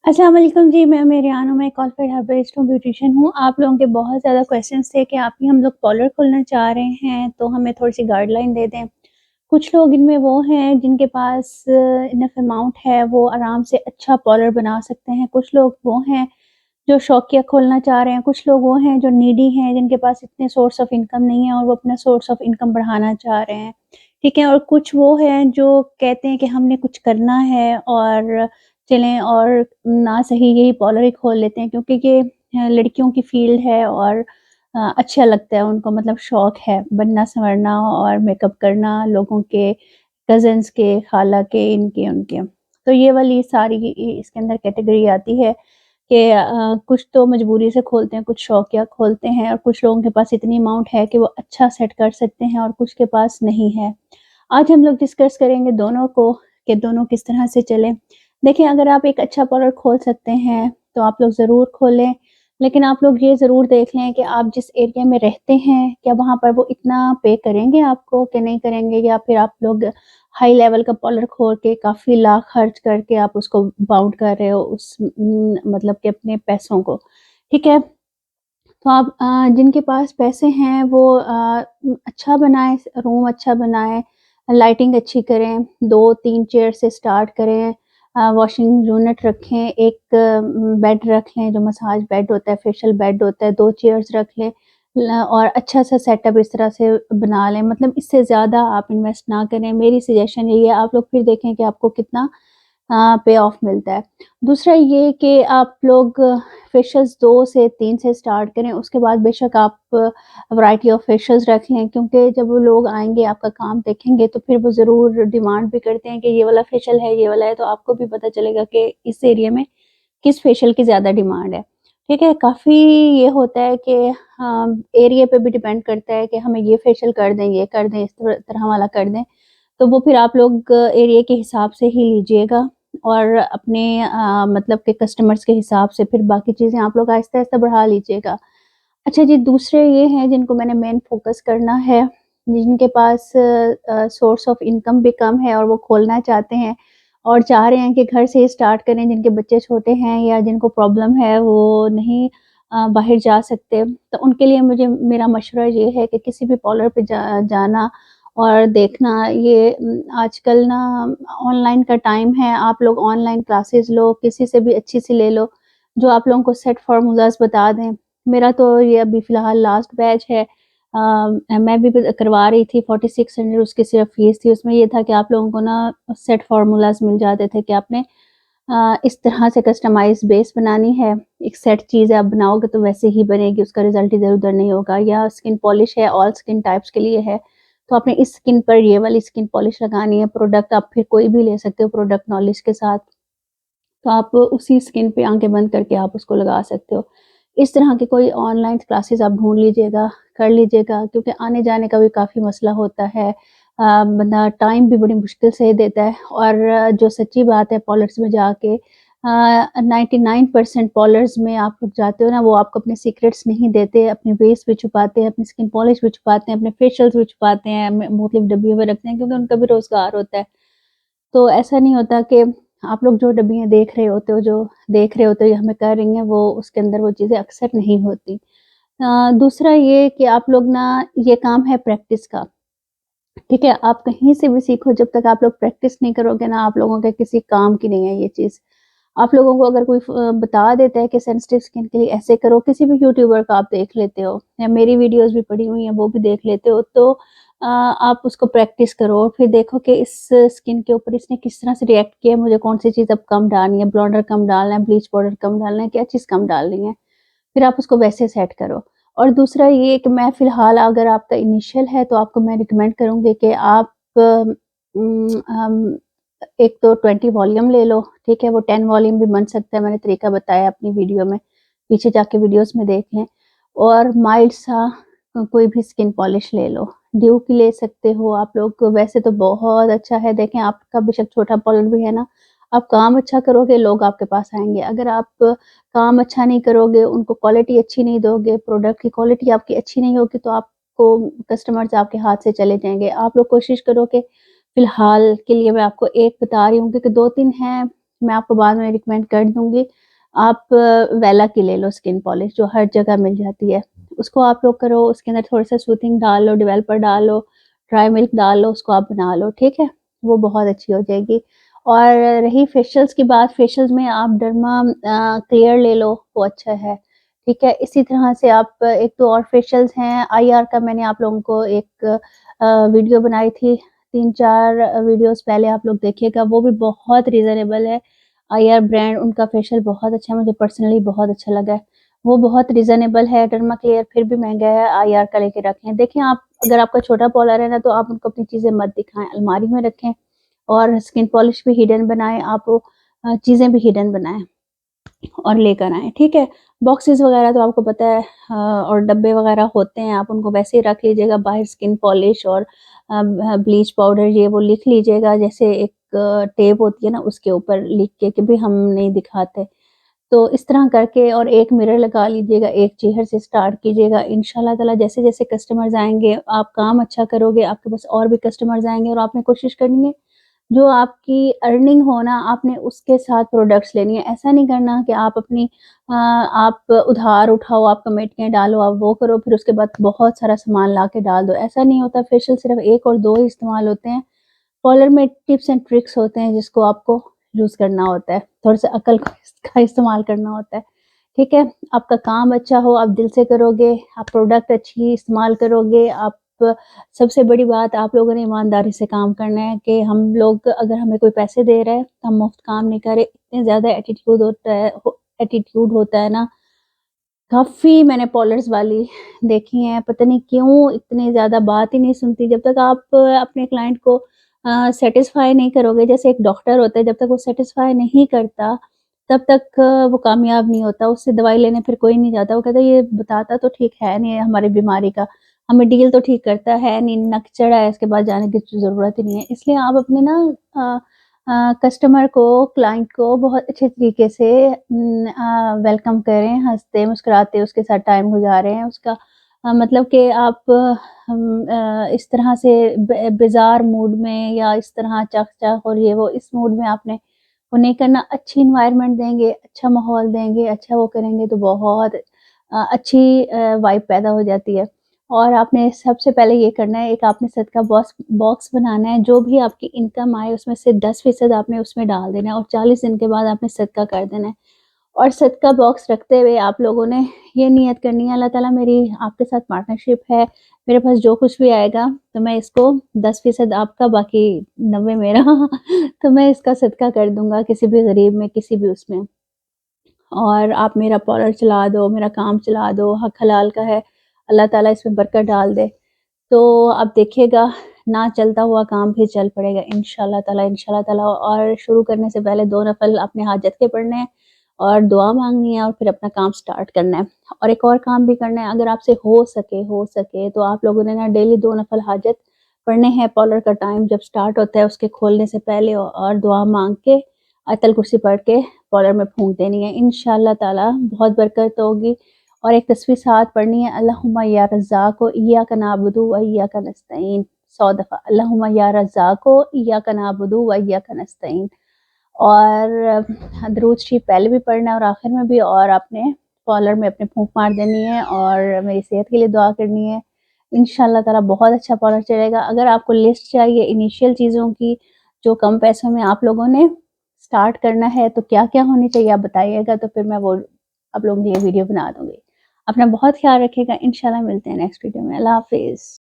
अस्सलाम वालेकुम जी, मैं मेरियान हूँ, मैं क्वालिफाइड हर्बलिस्ट हूँ, ब्यूटिशियन हूँ। आप लोगों के बहुत ज़्यादा क्वेश्चंस थे कि आप ही हम लोग पार्लर खोलना चाह रहे हैं, तो हमें थोड़ी-सी गाइडलाइन दे दें। कुछ लोग इनमें वो हैं जिनके पास इनफ अमाउंट है, वो आराम से अच्छा पार्लर बना सकते हैं। कुछ लोग वो हैं जो शौकिया खोलना चाह रहे हैं, कुछ लोग वो हैं जो नीडी हैं, जिनके पास इतने सोर्स ऑफ इनकम नहीं है और वो अपना सोर्स ऑफ इनकम बढ़ाना चाह रहे हैं। ठीक है? और कुछ वो हैं जो कहते हैं कि हमने कुछ करना है और चलें और ना सही यही पार्लर ही खोल लेते हैं क्योंकि ये लड़कियों की फ़ील्ड है और अच्छा लगता है उनको मतलब शौक है बनना-संवरना और मेकअप करना लोगों के, कज़िन्स के, खाला के, इनके, उनके। तो ये वाली सारी इसके अंदर कैटेगरी आती है कि कुछ तो मजबूरी से खोलते हैं, कुछ शौकिया खोलते हैं और कुछ लोगों के पास इतनी अमाउंट है कि वो अच्छा सेट कर सकते हैं और कुछ के पास नहीं है। आज हम लोग डिस्कस करेंगे दोनों को कि दोनों किस तरह से चलें। देखिए, अगर आप एक अच्छा पार्लर खोल सकते हैं, तो आप लोग ज़रूर खोलें, लेकिन आप लोग ये ज़रूर देख लें कि आप जिस एरिया में रहते हैं, क्या वहाँ पर वो इतना पे करेंगे आपको कि नहीं करेंगे या फिर आप लोग हाई लेवल का पार्लर खोल के काफ़ी लाख खर्च करके आप उसको बाउंड कर रहे हो मतलब कि अपने पैसों को, ठीक है? तो आप जिनके पास पैसे हैं वो अच्छा बनाएँ, रूम अच्छा बनाएँ, लाइटिंग अच्छी करें, 2-3 चेयर से स्टार्ट करें, वॉशिंग यूनिट रखें, एक बेड रख लें जो मसाज बेड होता है, फेशियल बेड होता है, 2 चेयर्स रख लें और अच्छा-सा सेटअप इस तरह से बना लें। मतलब इससे ज़्यादा आप इन्वेस्ट ना करें। मेरी सजेशन यही है, आप लोग फिर देखें कि आपको कितना पे ऑफ मिलता है। दूसरा ये कि आप लोग फेशियल्स 2 से 3 से स्टार्ट करें, उसके बाद बेशक आप वैरायटी ऑफ फेशियल्स रख लें क्योंकि जब वो लोग आएँगे आपका काम देखेंगे तो फिर वो ज़रूर डिमांड भी करते हैं कि ये वाला फेशियल है, ये वाला है, तो आपको भी पता चलेगा कि इस एरिया में किस फेशियल की ज़्यादा डिमांड है। ठीक है? काफ़ी ये होता है कि एरिया पे भी डिपेंड करता है कि हमें ये फेशियल कर दें, ये कर दें, इस तरह वाला कर दें। तो वो फिर आप लोग एरिया के हिसाब से ही लीजिएगा और अपने मतलब के कस्टमर्स के हिसाब से फिर बाकी चीज़ें आप लोग आहिस्ता-आहिस्ता बढ़ा लीजिएगा। अच्छा जी, दूसरे ये हैं जिनको मैंने मेन फ़ोकस करना है, जिनके पास सोर्स ऑफ इनकम भी कम है और वो खोलना चाहते हैं और चाह रहे हैं कि घर से ही स्टार्ट करें, जिनके बच्चे छोटे हैं या जिनको प्रॉब्लम है वो नहीं बाहर जा सकते। तो उनके लिए मुझे मेरा मशवरा ये है कि किसी भी पार्लर पे जाना और देखना ये आजकल ना ऑनलाइन का टाइम है, आप लोग ऑनलाइन क्लासेस लो, किसी से भी अच्छी-सी ले लो, जो आप लोगों को सेट फ़ॉर्मूलाज़ बता दें। मेरा तो ये अभी फ़िलहाल लास्ट बैच है। मैं भी करवा रही थी 4600 उसकी सिर्फ़ फ़ीस थी। उसमें ये था कि आप लोगों को ना सेट फ़ॉर्मूलाज़ मिल जाते थे कि आपने इस तरह से कस्टमाइज़ बेस बनानी है। एक सेट चीज़ आप बनाओगे तो वैसे ही बनेगी, उसका रिज़ल्ट इधर-उधर नहीं होगा या स्किन पॉलिश है, ऑल स्किन टाइप्स के लिए है। तो आपने इस स्किन पर ये वाली स्किन पॉलिश लगानी है। प्रोडक्ट आप फिर कोई भी ले सकते हो प्रोडक्ट नॉलेज के साथ। तो आप उसी स्किन पे आँखें बंद करके आप उसको लगा सकते हो। इस तरह की कोई ऑनलाइन क्लासेस आप ढूँढ लीजिएगा, कर लीजिएगा क्योंकि आने-जाने का भी काफ़ी मसला होता है। बंदा टाइम भी बड़ी मुश्किल से देता है और जो सच्ची बात है पार्लर्स में जाके 99% पार्लर्स में आप लोग जाते हो ना, वो आपको अपने सीक्रेट्स नहीं देते, अपने बेस भी छुपाते हैं, अपनी स्किन पॉलिश भी छुपाते हैं, अपने फेशियल्स भी छुपाते हैं, मुख्तलिफ डब्बियों में रखते हैं क्योंकि उनका भी रोज़गार होता है। तो ऐसा नहीं होता कि आप लोग जो डब्बियाँ देख रहे होते हो, जो देख रहे होते हो, ये हमें कर रही हैं, वो उसके अंदर वो चीज़ें अक्सर नहीं होती। दूसरा ये कि आप लोग ना ये काम है प्रैक्टिस का, ठीक है? आप कहीं से भी सीखो, जब तक आप लोग प्रैक्टिस नहीं करोगे ना, आप लोगों के किसी काम की नहीं है ये चीज़। आप लोगों को अगर कोई बता देता है कि सेंसिटिव स्किन के लिए ऐसे करो, किसी भी यूट्यूबर का आप देख लेते हो या मेरी वीडियोज़ भी पड़ी हुई हैं, वो भी देख लेते हो, तो आप उसको प्रैक्टिस करो और फिर देखो कि इस स्किन के ऊपर इसने किस तरह से रिएक्ट किया, मुझे कौन-सी चीज़ अब कम डालनी है, ब्लॉन्डर कम डालना है, ब्लीच पाउडर कम डालना है, क्या चीज़ कम डालनी है। फिर आप उसको वैसे सेट करो। और दूसरा ये कि मैं फ़िलहाल अगर आपका इनिशियल है तो आपको मैं रिकमेंड करूँगी कि आप एक तो 20 वॉल्यूम ले लो, ठीक है? वो 10 वॉल्यूम भी बन सकता है, मैंने तरीका बताया अपनी वीडियो में, पीछे जाके वीडियोज़ में देख लें। और माइल्ड सा कोई भी स्किन पॉलिश ले लो, ड्यू की ले सकते हो आप लोग, वैसे तो बहुत अच्छा है, देखें आपका बेशक छोटा पार्लर भी है ना, आप काम अच्छा करोगे, लोग आपके पास आएँगे। अगर आप काम अच्छा नहीं करोगे, उनको क्वालिटी अच्छी नहीं दोगे, प्रोडक्ट की क्वालिटी आपकी अच्छी नहीं होगी, तो आपको कस्टमर्स आपके हाथ से चले जाएँगे। आप लोग कोशिश करो कि फ़िलहाल के लिए मैं आपको एक बता रही हूँ क्योंकि 2-3 हैं मैं आपको बाद में रिकमेंड कर दूँगी। आप वेला की ले लो स्किन पॉलिश, जो हर जगह मिल जाती है। उसको आप लोग करो, उसके अंदर थोड़ा-सा सूथिंग डाल लो, डेवलपर डाल लो, ड्राई मिल्क डाल लो, उसको आप बना लो, ठीक है? वो बहुत अच्छी हो जाएगी। और रही फेशियल्स की बात, फेशियल्स में आप डर्मा क्लियर ले लो, वो अच्छा है, ठीक है? इसी तरह से आप एक तो और फेशियल्स हैं, आईआर का मैंने आप लोगों को एक वीडियो बनाई थी, 3-4 वीडियोज़ पहले आप लोग देखिएगा, वो भी बहुत रीज़नेबल है। आईआर ब्रांड, उनका फेशियल बहुत अच्छा है, मुझे पर्सनली बहुत अच्छा लगा है। वो बहुत रीज़नेबल है, डर्मा क्लियर फिर भी महँगा है, आईआर का लेके रखें। देखिए आप, अगर आपका छोटा पॉलर है ना, तो आप उनको अपनी चीज़ें मत दिखाएँ, अलमारी में रखें और स्किन पॉलिश भी हिडन बनाएँ, आप चीज़ें भी हिडन बनाएँ और लेकर आएँ, ठीक है? बॉक्सेस वगैरह तो आपको पता है, और डब्बे वगैरह होते हैं, आप उनको वैसे ही रख लीजिएगा, बाहर स्किन पॉलिश और ब्लीच पाउडर ये वो लिख लीजिएगा, जैसे एक टेप होती है ना, उसके ऊपर लिख के भी हम नहीं दिखाते। तो इस तरह करके और एक मिरर लगा लीजिएगा, एक चेयर से स्टार्ट कीजिएगा। इंशाल्लाह ताला जैसे-जैसे कस्टमर्स आएँगे, आप काम अच्छा करोगे, आपके पास और भी कस्टमर्स आएँगे और आपने कोशिश करनी है जो आपकी अर्निंग हो ना, आपने उसके साथ प्रोडक्ट्स लेनी है। ऐसा नहीं करना कि आप अपनी आप उधार उठाओ, आप कमेटियाँ डालो, आप वो करो, फिर उसके बाद बहुत सारा सामान ला के डाल दो। ऐसा नहीं होता, फेशियल सिर्फ़ 1 और 2 ही इस्तेमाल होते हैं। पार्लर में टिप्स एंड ट्रिक्स होते हैं जिसको आपको यूज़ करना होता है, थोड़ा-सा अकल का इस्तेमाल करना होता है, ठीक है? आपका काम अच्छा हो, आप दिल से करोगे, आप प्रोडक्ट अच्छी इस्तेमाल करोगे, आप सबसे बड़ी बात, आप लोगों ने ईमानदारी से काम करना है कि हम लोग अगर हमें कोई पैसे दे रहा है, तो हम मुफ्त काम नहीं कर रहे। इतने ज़्यादा एटीट्यूड होता है ना, काफ़ी मैंने पॉलर्स वाली देखी हैं, पता नहीं क्यों इतनी ज़्यादा बात ही नहीं सुनती। जब तक आप अपने क्लाइंट को सैटिस्फाई नहीं करोगे, जैसे एक डॉक्टर होता है, जब तक वो सैटिस्फाई नहीं करता, तब तक वो कामयाब नहीं होता। उससे दवाई लेने फिर कोई नहीं जाता। वो कहता है, "ये बताता तो ठीक है नहीं है हमारी बीमारी का, हमें डील तो ठीक करता है नहीं, नक चढ़ा है, इसके बाद जाने की ज़रूरत ही नहीं है।" इसलिए आप अपने ना अ कस्टमर को, क्लाइंट को बहुत अच्छे तरीके से वेलकम करें, हँसते-मुस्कुराते उसके साथ टाइम गुज़ारें। उसका मतलब कि आप इस तरह से बेज़ार मूड में या इस तरह चक-चक और ये वो इस मूड में आपने वो नहीं करना। अच्छी एनवायरनमेंट देंगे, अच्छा माहौल देंगे, अच्छा वो करेंगे तो बहुत अच्छी वाइब पैदा हो जाती है। और आपने सबसे पहले ये करना है, एक आपने सदका बॉक्स बनाना है, जो भी आपकी इनकम आए उसमें से 10% आपने उसमें डाल देना है और 40 दिन के बाद आपने सदका कर देना है। और सदका बॉक्स रखते हुए आप लोगों ने ये नियत करनी है, अल्लाह ताला मेरी आपके साथ पार्टनरशिप है, मेरे पास जो कुछ भी आएगा तो मैं इसको 10% आपका, बाकी 90 मेरा तो मैं इसका सदका कर दूँगा किसी भी गरीब में, किसी भी उसमें। और आप मेरा पार्लर चला दो, मेरा काम चला दो, हक हलाल का है, अल्लाह ताला इसमें बरकत डाल दे। तो आप देखिएगा, ना चलता हुआ काम भी चल पड़ेगा इंशाल्लाह ताला। और शुरू करने से पहले 2 नफ़ल अपने हाजत के पढ़ने हैं और दुआ माँगनी है और फिर अपना काम स्टार्ट करना है। और एक और काम भी करना है, अगर आपसे हो सके तो आप लोगों ने ना डेली 2 नफ़ल हाजत पढ़ने हैं। पार्लर का टाइम जब स्टार्ट होता है उसके खोलने से पहले और दुआ माँग के आयतल कुर्सी पढ़ के पार्लर में फूँक देनी है। इंशाल्लाह ताला बहुत बरकत होगी। और एक तस्वीर साथ पढ़नी है, अल्लाहुम्मा या रज़्ज़ाक़ु इय्याका नअबुदु व इय्याका नस्तईन, 100 दफ़ा अल्लाहुम्मा या रज़्ज़ाक़ु इय्याका नअबुदु व इय्याका नस्तईन। और दरूद शरीफ पहले भी पढ़ना है और आखिर में भी, और आपने कॉलर में अपने फूँक मार देनी है और मेरी सेहत के लिए दुआ करनी है। इंशाअल्लाह ताला बहुत अच्छा पार्लर चलेगा। अगर आपको लिस्ट चाहिए इनिशियल चीज़ों की, जो कम पैसों में आप लोगों ने स्टार्ट करना है, तो क्या-क्या होनी चाहिए आप बताइएगा, तो फिर मैं वो आप लोगों के लिए वीडियो बना दूँगी। अपना बहुत ख़्याल रखिएगा, इंशाल्लाह मिलते हैं नेक्स्ट वीडियो में। अल्लाह हाफ़िज़।